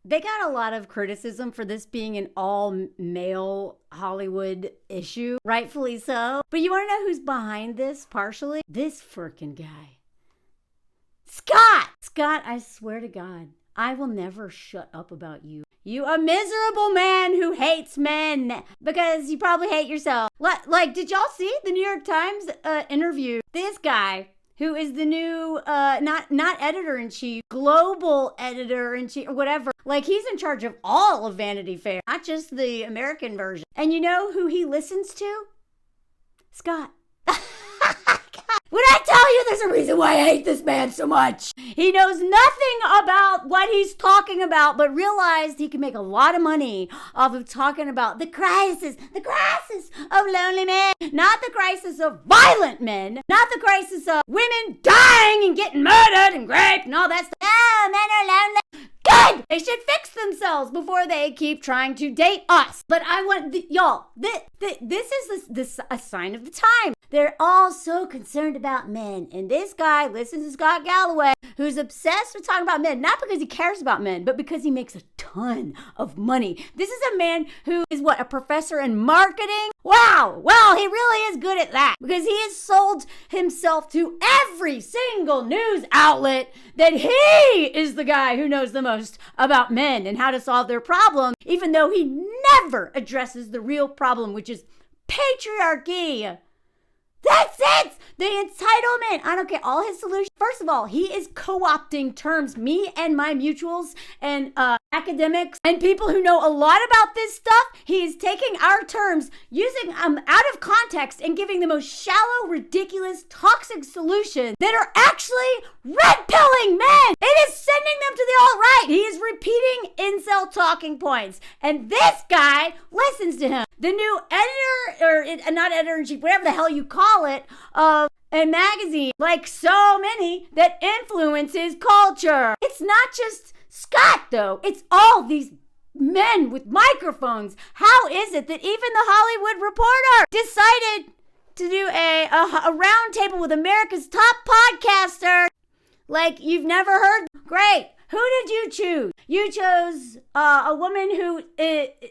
They got a lot of criticism for this being an all-male Hollywood issue, rightfully so. But you want to know who's behind this partially? This frickin' guy. Scott! Scott, I swear to God, I will never shut up about you. You a miserable man who hates men because you probably hate yourself. Like, did y'all see the New York Times interview this guy who is the new, not editor-in-chief, global editor-in-chief, or whatever. Like, he's in charge of all of Vanity Fair, not just the American version. And you know who he listens to? Scott. When I tell you there's a reason why I hate this man so much. He knows nothing about what he's talking about, but realized he can make a lot of money off of talking about the crisis of lonely men, not the crisis of violent men, not the crisis of women dying and getting murdered and raped and all that stuff. Oh, men are lonely. Good! They should fix themselves before they keep trying to date us. But I want, y'all, this is a sign of the time. They're all so concerned about men. And this guy listens to Scott Galloway, who's obsessed with talking about men, not because he cares about men, but because he makes a ton of money. This is a man who is a professor in marketing? Wow! Well, he really is good at that because he has sold himself to every single news outlet that he is the guy who knows the most about men and how to solve their problem, even though he never addresses the real problem, which is patriarchy. That's it! The entitlement. I don't get all his solutions. First of all, he is co-opting terms. Me and my mutuals and academics and people who know a lot about this stuff, he is taking our terms, using them out of context and giving the most shallow, ridiculous, toxic solutions that are actually red-pilling men. It is sending them to the alt-right. He is repeating incel talking points. And this guy listens to him. The new editor, or not editor-in-chief, whatever the hell you call it, of a magazine, like so many, that influences culture. It's not just Scott, though. It's all these men with microphones. How is it that even the Hollywood Reporter decided to do a round table with America's top podcaster? Like you've never heard? Great. Who did you choose? You chose a woman who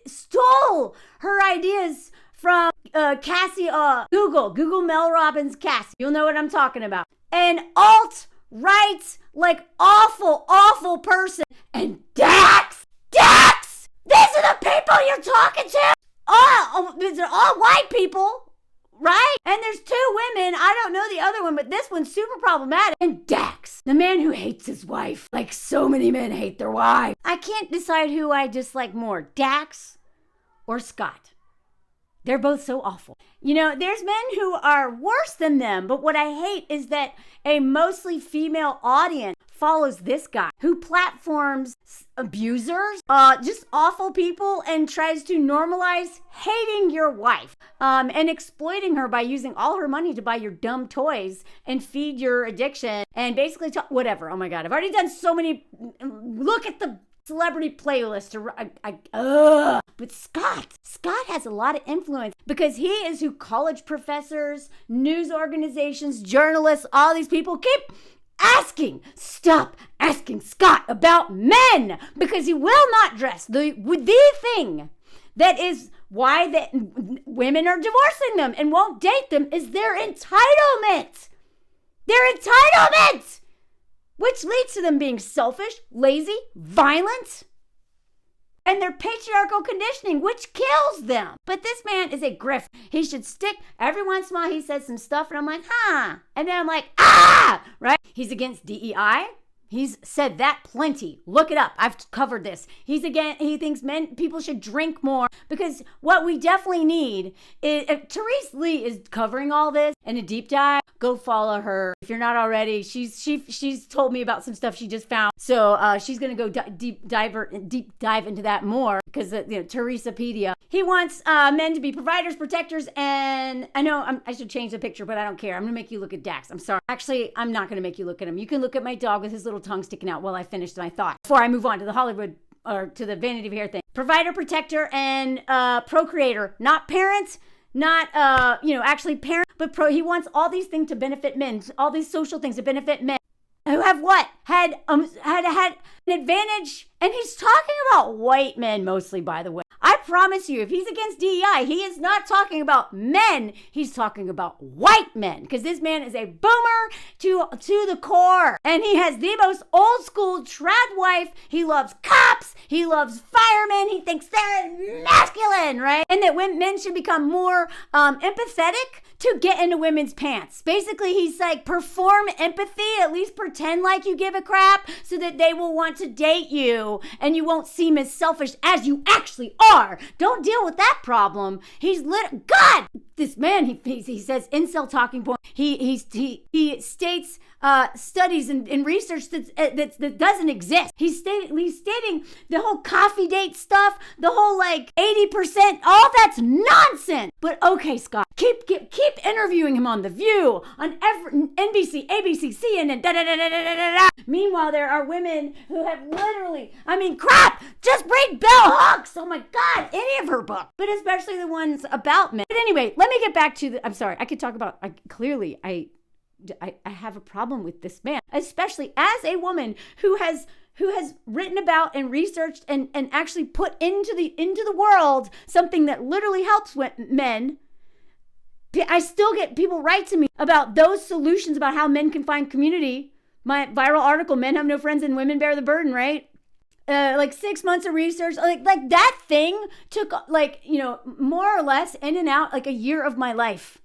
stole her ideas from Cassie, Google Mel Robbins Cassie. You'll know what I'm talking about. An alt-right, like awful person. And Dax! These are the people you're talking to? These are all white people, right? And there's two women. I don't know the other one, but this one's super problematic. And Dax, the man who hates his wife, like so many men hate their wives. I can't decide who I dislike more, Dax or Scott. They're both so awful. You know, there's men who are worse than them, but what I hate is that a mostly female audience follows this guy who platforms abusers, just awful people, and tries to normalize hating your wife and exploiting her by using all her money to buy your dumb toys and feed your addiction and basically whatever. Oh my God, I've already done so many. Look at the celebrity playlist. But Scott has a lot of influence because he is who college professors, news organizations, journalists, all these people keep stop asking Scott about men because he will not address the thing that is why women are divorcing them and won't date them is their entitlement. Which leads to them being selfish, lazy, violent, and their patriarchal conditioning, which kills them. But this man is a grift. He should stick. Every once in a while, he says some stuff, and I'm like, And then I'm like, right? He's against DEI. He's said that plenty. Look it up. I've covered this. He thinks people should drink more because what we definitely need is, Therese Lee is covering all this in a deep dive. Go follow her. If you're not already, she's told me about some stuff she just found. So she's going to go deep dive into that more because, Teresapedia. He wants men to be providers, protectors, and I know I should change the picture, but I don't care. I'm going to make you look at Dax. I'm sorry. Actually, I'm not going to make you look at him. You can look at my dog with his little tongue sticking out while I finish my thought before I move on to the Hollywood or to the Vanity Fair thing. Provider, protector, and procreator. Not parent, not, actually parent, but he wants all these things to benefit men, all these social things to benefit men. who have what? Had an advantage. And he's talking about white men mostly, by the way. I promise you, if he's against DEI, he is not talking about men. He's talking about white men, because this man is a boomer to the core. And he has the most old school trad wife. He loves cops. He loves firemen. He thinks they're masculine, right? And that men should become more empathetic to get into women's pants. Basically, he's like, perform empathy, at least pretend like you give a crap so that they will want to date you and you won't seem as selfish as you actually are. Don't deal with that problem. God, this man, he says incel talking point. He states studies and research that doesn't exist. He's stating the whole coffee date stuff, the whole like 80%, all that's nonsense. But okay, Scott, keep interviewing him on The View, on NBC, ABC, CNN, da-da-da-da-da-da-da. Meanwhile, there are women who have literally, crap, just read Bell Hooks. Oh my God, any of her books, but especially the ones about men. But anyway, let me get back to I'm sorry, I could talk about, I have a problem with this man, especially as a woman who has written about and researched and actually put into the world something that literally helps men. I still get people write to me about those solutions about how men can find community. My viral article, Men Have No Friends and Women Bear the Burden, right? Like 6 months of research, like that thing took more or less in and out like a year of my life.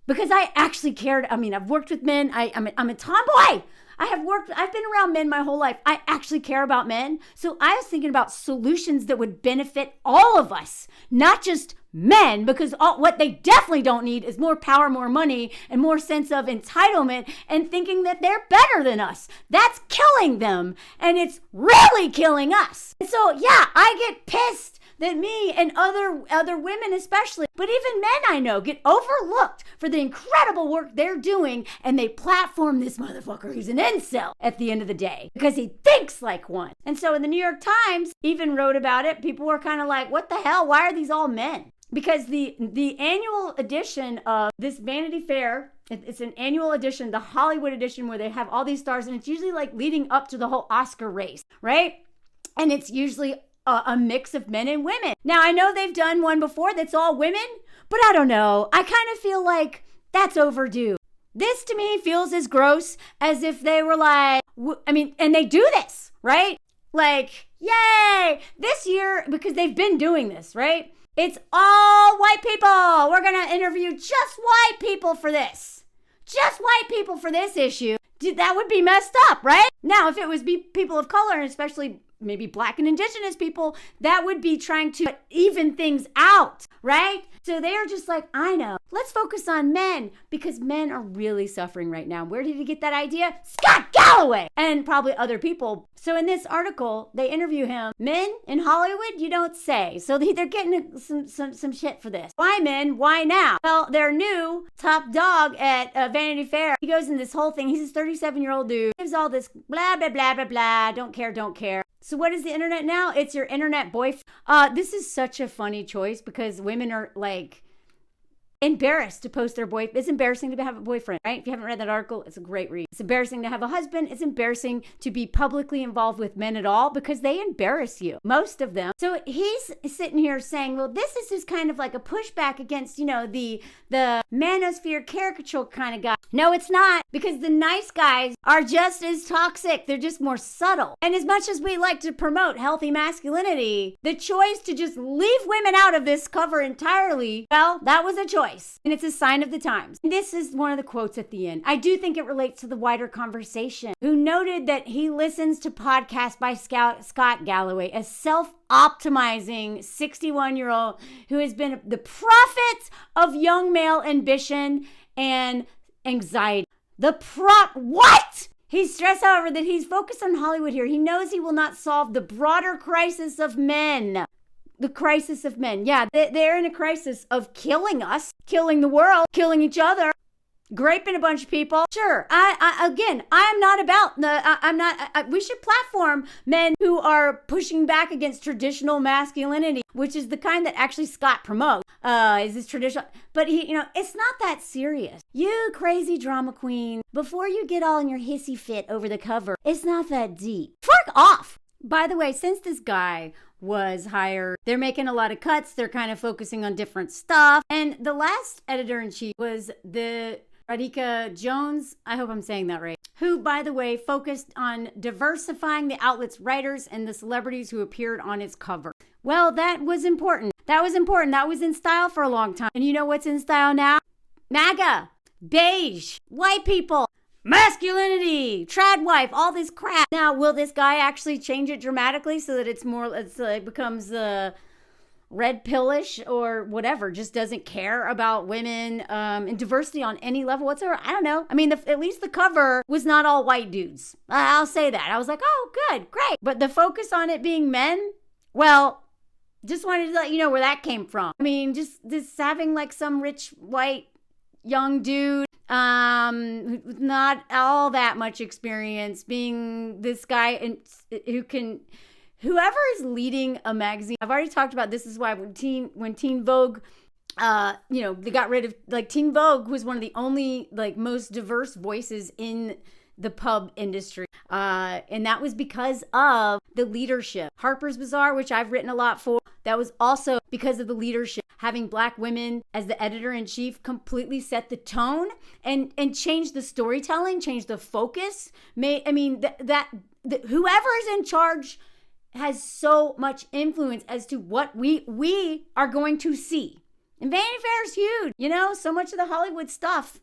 Because I actually cared. I've worked with men. I'm a tomboy. I've been around men my whole life. I actually care about men. So I was thinking about solutions that would benefit all of us, not just men, because what they definitely don't need is more power, more money, and more sense of entitlement and thinking that they're better than us. That's killing them, and it's really killing us. And so, yeah, I get pissed that me and other women especially, but even men I know, get overlooked for the incredible work they're doing, and they platform this motherfucker who's an incel at the end of the day because he thinks like one. And so in the New York Times even wrote about it. People were kind of like, what the hell? Why are these all men? Because the annual edition of this Vanity Fair, it's an annual edition, the Hollywood edition, where they have all these stars, and it's usually like leading up to the whole Oscar race, right? And it's usually a mix of men and women. Now, I know they've done one before that's all women, but I don't know. I kind of feel like that's overdue. This to me feels as gross as if they were like, and they do this, right? Like, yay, this year, because they've been doing this, right? It's all white people. We're going to interview just white people for this. Just white people for this issue. That would be messed up, right? Now, if it was people of color, and especially maybe Black and Indigenous people, that would be trying to even things out, right? So they are just like, I know, let's focus on men, because men are really suffering right now. Where did he get that idea? Scott Galloway! And probably other people. So in this article, they interview him. Men in Hollywood, you don't say. So they're getting some shit for this. Why men? Why now? Well, their new top dog at Vanity Fair, he goes in this whole thing. He's this 37-year-old dude. Gives all this blah, blah, blah, blah, blah. Don't care. So what is the internet now? It's your internet boyfriend. This is such a funny choice because women are like embarrassed to post their boyfriend. It's embarrassing to have a boyfriend, right? If you haven't read that article, it's a great read. It's embarrassing to have a husband. It's embarrassing to be publicly involved with men at all because they embarrass you, most of them. So he's sitting here saying, well, this is just kind of like a pushback against, the manosphere caricature kind of guy. No, it's not, because the nice guys are just as toxic. They're just more subtle. And as much as we like to promote healthy masculinity, the choice to just leave women out of this cover entirely, well, that was a choice. And it's a sign of the times. And this is one of the quotes at the end. I do think it relates to the wider conversation, who noted that he listens to podcasts by Scott Galloway, a self-optimizing 61-year-old who has been the prophet of young male ambition and anxiety. What? He stressed, however, that he's focused on Hollywood here. He knows he will not solve the broader crisis of men. The crisis of men. Yeah, they're in a crisis of killing us, killing the world, killing each other. graping a bunch of people. Sure, I'm not about we should platform men who are pushing back against traditional masculinity, which is the kind that actually Scott promotes. Is this traditional? But it's not that serious. You crazy drama queen, before you get all in your hissy fit over the cover, it's not that deep. Fuck off. By the way, since this guy was hired, they're making a lot of cuts. They're kind of focusing on different stuff. And the last editor-in-chief was the Radhika Jones, I hope I'm saying that right, who, by the way, focused on diversifying the outlet's writers and the celebrities who appeared on its cover. Well, that was important. That was in style for a long time. And you know what's in style now? MAGA, beige, white people, masculinity, trad wife, all this crap. Now, will this guy actually change it dramatically so that it becomes red pillish or whatever, just doesn't care about women and diversity on any level whatsoever? I don't know. I mean, at least the cover was not all white dudes. I'll say that. I was like, oh, good, great. But the focus on it being men, well, just wanted to let you know where that came from. I mean, just having like some rich white young dude with not all that much experience being this guy whoever is leading a magazine. I've already talked about this is why when Teen Vogue, they got rid of, like, Teen Vogue was one of the only, like, most diverse voices in the pub industry. And that was because of the leadership. Harper's Bazaar, which I've written a lot for, that was also because of the leadership. Having Black women as the editor-in-chief completely set the tone and changed the storytelling, changed the focus. Whoever is in charge has so much influence as to what we are going to see. And Vanity Fair is huge, so much of the Hollywood stuff.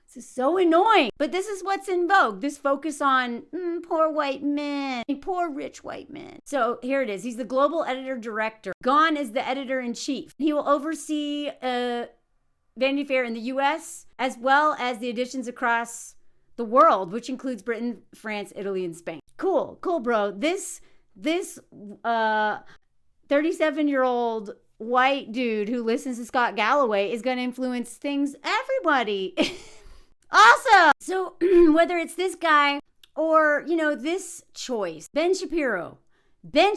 This is so annoying. But this is what's in vogue. This focus on poor white men, poor rich white men. So here it is. He's the global editor-director. Gone is the editor-in-chief. He will oversee Vanity Fair in the U.S. as well as the editions across the world, which includes Britain, France, Italy, and Spain. Cool, bro. This 37-year-old white dude who listens to Scott Galloway is going to influence everybody. Awesome. So whether it's this guy or, this choice, Ben Shapiro, they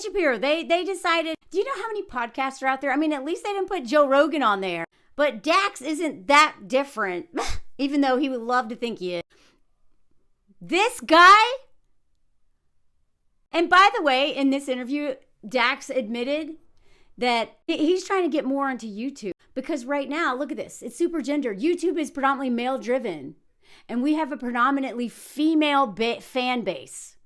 decided, do you know how many podcasts are out there? I mean, at least they didn't put Joe Rogan on there. But Dax isn't that different, even though he would love to think he is. This guy, and by the way, in this interview, Dax admitted that he's trying to get more onto YouTube because right now, look at this, it's super gendered. YouTube is predominantly male driven and we have a predominantly female fan base.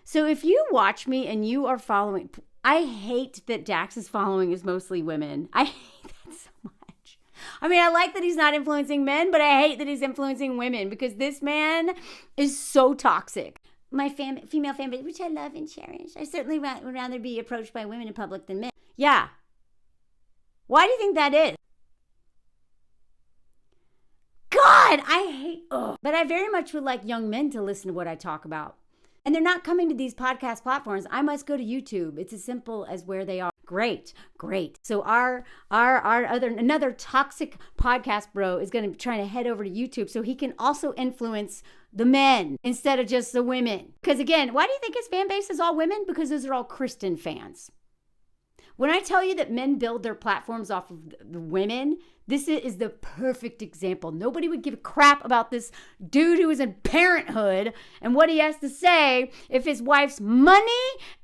So if you watch me and you are following, I hate that Dax's following is mostly women. I hate that so much. I mean, I like that he's not influencing men, but I hate that he's influencing women because this man is so toxic. My female fan base, which I love and cherish. I certainly would rather be approached by women in public than men. Yeah. Why do you think that is? God, I hate, but I very much would like young men to listen to what I talk about. And they're not coming to these podcast platforms. I must go to YouTube. It's as simple as where they are. Great. So another toxic podcast bro is going to try to head over to YouTube so he can also influence the men instead of just the women. Because again, why do you think his fan base is all women? Because those are all Kristen fans. When I tell you that men build their platforms off of the women, this is the perfect example. Nobody would give a crap about this dude who is in Parenthood and what he has to say if his wife's money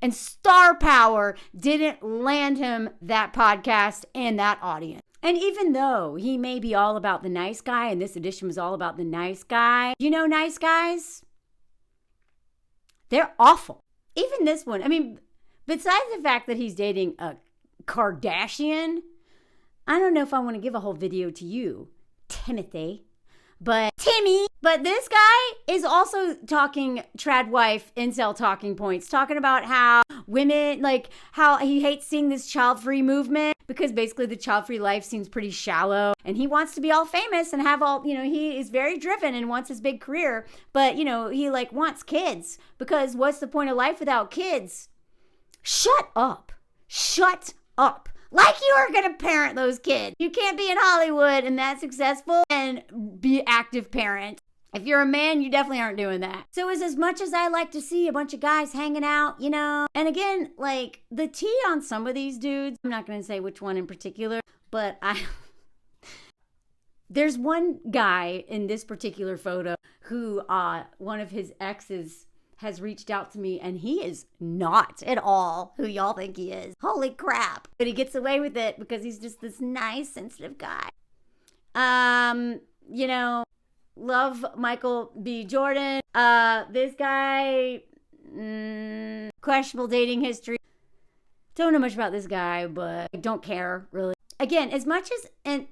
and star power didn't land him that podcast and that audience. And even though he may be all about the nice guy, and this edition was all about the nice guy, nice guys, they're awful. Even this one, I mean, besides the fact that he's dating a Kardashian, I don't know if I want to give a whole video to you, Timmy. But this guy is also talking trad wife, incel talking points, talking about how women, like how he hates seeing this child-free movement because basically the child-free life seems pretty shallow and he wants to be all famous and have all, he is very driven and wants his big career, but he like wants kids because what's the point of life without kids? Shut up. Like you are going to parent those kids. You can't be in Hollywood and that successful and be active parent. If you're a man, you definitely aren't doing that. So as much as I like to see a bunch of guys hanging out, you know, and again, like the tea on some of these dudes, I'm not going to say which one in particular, but there's one guy in this particular photo who one of his exes has reached out to me, and he is not at all who y'all think he is. Holy crap. But he gets away with it because he's just this nice, sensitive guy. You know, love Michael B. Jordan. This guy, questionable dating history. Don't know much about this guy, but I don't care, really. Again, as much as, and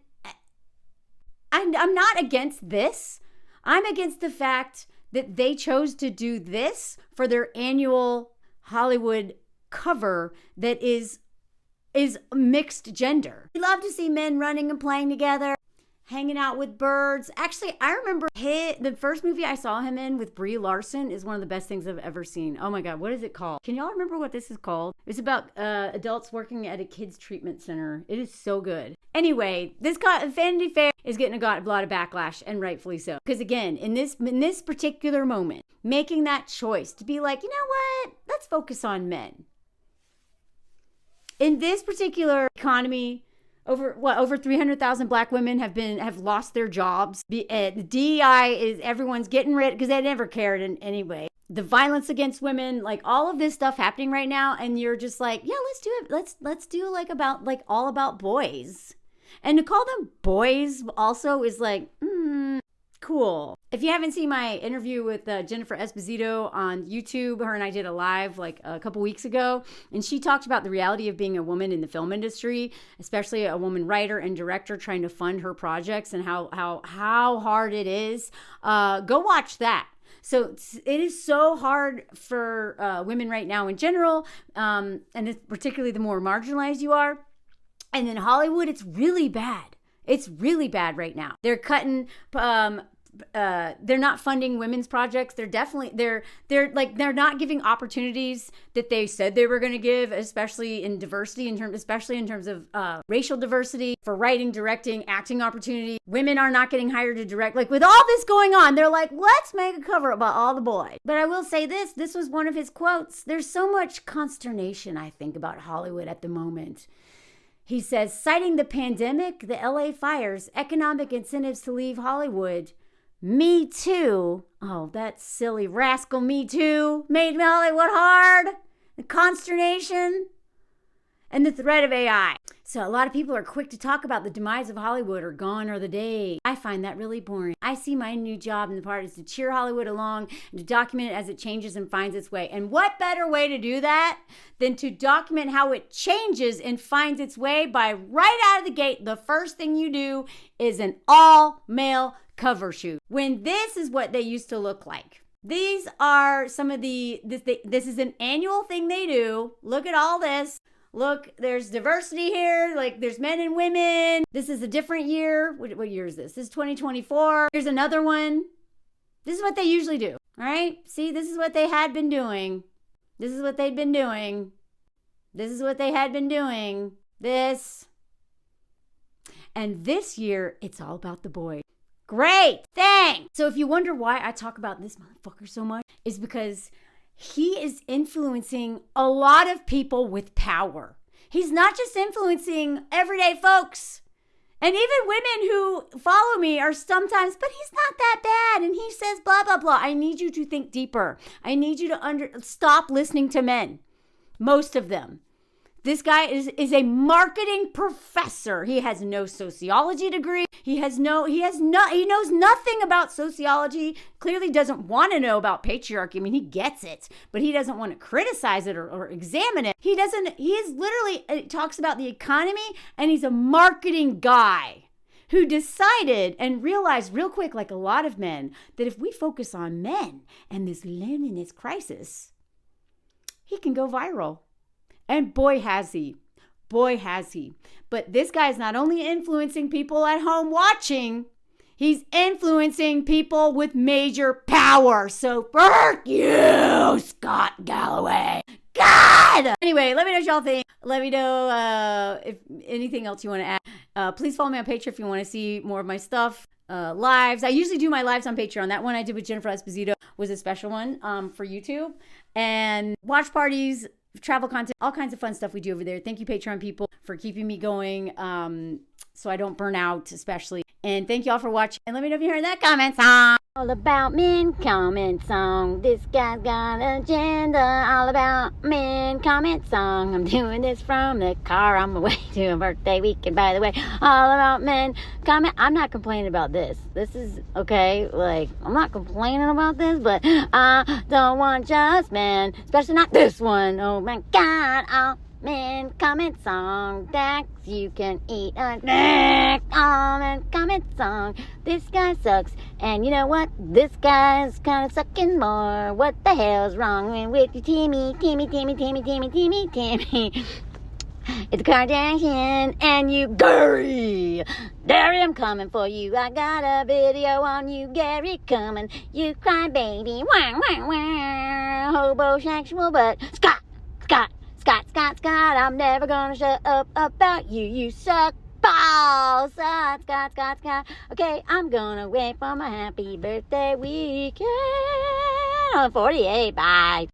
I'm not against this. I'm against the fact that they chose to do this for their annual Hollywood cover that is mixed gender. We love to see men running and playing together, hanging out with birds. Actually, I remember the first movie I saw him in with Brie Larson is one of the best things I've ever seen. Oh my God, what is it called? Can y'all remember what this is called? It's about adults working at a kids treatment center. It is so good. Anyway, this Vanity Fair is getting a lot of backlash, and rightfully so. Because again, in this particular moment, making that choice to be like, you know what? Let's focus on men. In this particular economy, over 300,000 black women have lost their jobs. The DEI is everyone's getting rid because they never cared in any way. The violence against women, like all of this stuff happening right now, and you're just like, yeah, let's do it. Let's do all about boys. And to call them boys also is like, cool. If you haven't seen my interview with Jennifer Esposito on YouTube, her and I did a live like a couple weeks ago, and she talked about the reality of being a woman in the film industry, especially a woman writer and director trying to fund her projects and how hard it is. Go watch that. So it is so hard for women right now in general, and it's particularly the more marginalized you are. And in Hollywood, it's really bad. It's really bad right now. They're cutting, they're not funding women's projects. They're not giving opportunities that they said they were going to give, especially in diversity, especially in terms of racial diversity, for writing, directing, acting opportunity. Women are not getting hired to direct. Like with all this going on, they're like, let's make a cover about all the boys. But I will say this was one of his quotes. There's so much consternation, I think, about Hollywood at the moment. He says, citing the pandemic, the LA fires, economic incentives to leave Hollywood, Me Too, oh, that silly rascal Me Too, made Hollywood hard, the consternation, and the threat of AI. So a lot of people are quick to talk about the demise of Hollywood or gone are the days. I find that really boring. I see my new job in the part is to cheer Hollywood along and to document it as it changes and finds its way. And what better way to do that than to document how it changes and finds its way by right out of the gate, the first thing you do is an all-male cover shoot. When this is what they used to look like. These are some of this is an annual thing they do. Look at all this. Look, there's diversity here. Like there's men and women. This is a different year. What year is this? This is 2024. Here's another one. This is what they usually do. All right. See, this is what they had been doing. This is what they'd been doing. This is what they had been doing. This. And this year, it's all about the boy. Great. Thanks. So if you wonder why I talk about this motherfucker so much, it's because he is influencing a lot of people with power. He's not just influencing everyday folks. And even women who follow me are sometimes, but he's not that bad. And he says, blah, blah, blah. I need you to think deeper. I need you to stop listening to men. Most of them. This guy is a marketing professor. He has no sociology degree. He knows nothing about sociology. Clearly doesn't want to know about patriarchy. I mean, he gets it, but he doesn't want to criticize it or examine it. He is literally talks about the economy, and he's a marketing guy who decided and realized real quick, like a lot of men, that if we focus on men and this loneliness crisis, he can go viral. And boy, has he. Boy, has he. But this guy is not only influencing people at home watching, he's influencing people with major power. So, fuck you, Scott Galloway. God! Anyway, let me know what y'all think. Let me know if anything else you want to add. Please follow me on Patreon if you want to see more of my stuff. Lives. I usually do my lives on Patreon. That one I did with Jennifer Esposito was a special one for YouTube. And watch parties, travel content, all kinds of fun stuff we do over there. Thank you, Patreon people, for keeping me going so I don't burn out, especially. And thank you all for watching. And let me know if you heard that comment song. All about men comment song. This guy's got an agenda. All about men comment song. I'm doing this from the car on my way to a birthday weekend, by the way. All about men comment. I'm not complaining about this. This is okay. Like, I'm not complaining about this, but I don't want just men, especially not this one. Oh my God. Oh. Man, comment song. Dax, you can eat a dick. Oh, man, comment song. This guy sucks. And you know what? This guy's kind of sucking more. What the hell's wrong with you, Timmy? Timmy. It's a Kardashian and you, Gary. Gary, I'm coming for you. I got a video on you, Gary, coming. You cry, baby. Wah, wah, wah. Hobosexual, but Scott. I'm never gonna shut up about you. You suck balls. Scott. Okay, I'm gonna wait for my happy birthday weekend on 48. Bye.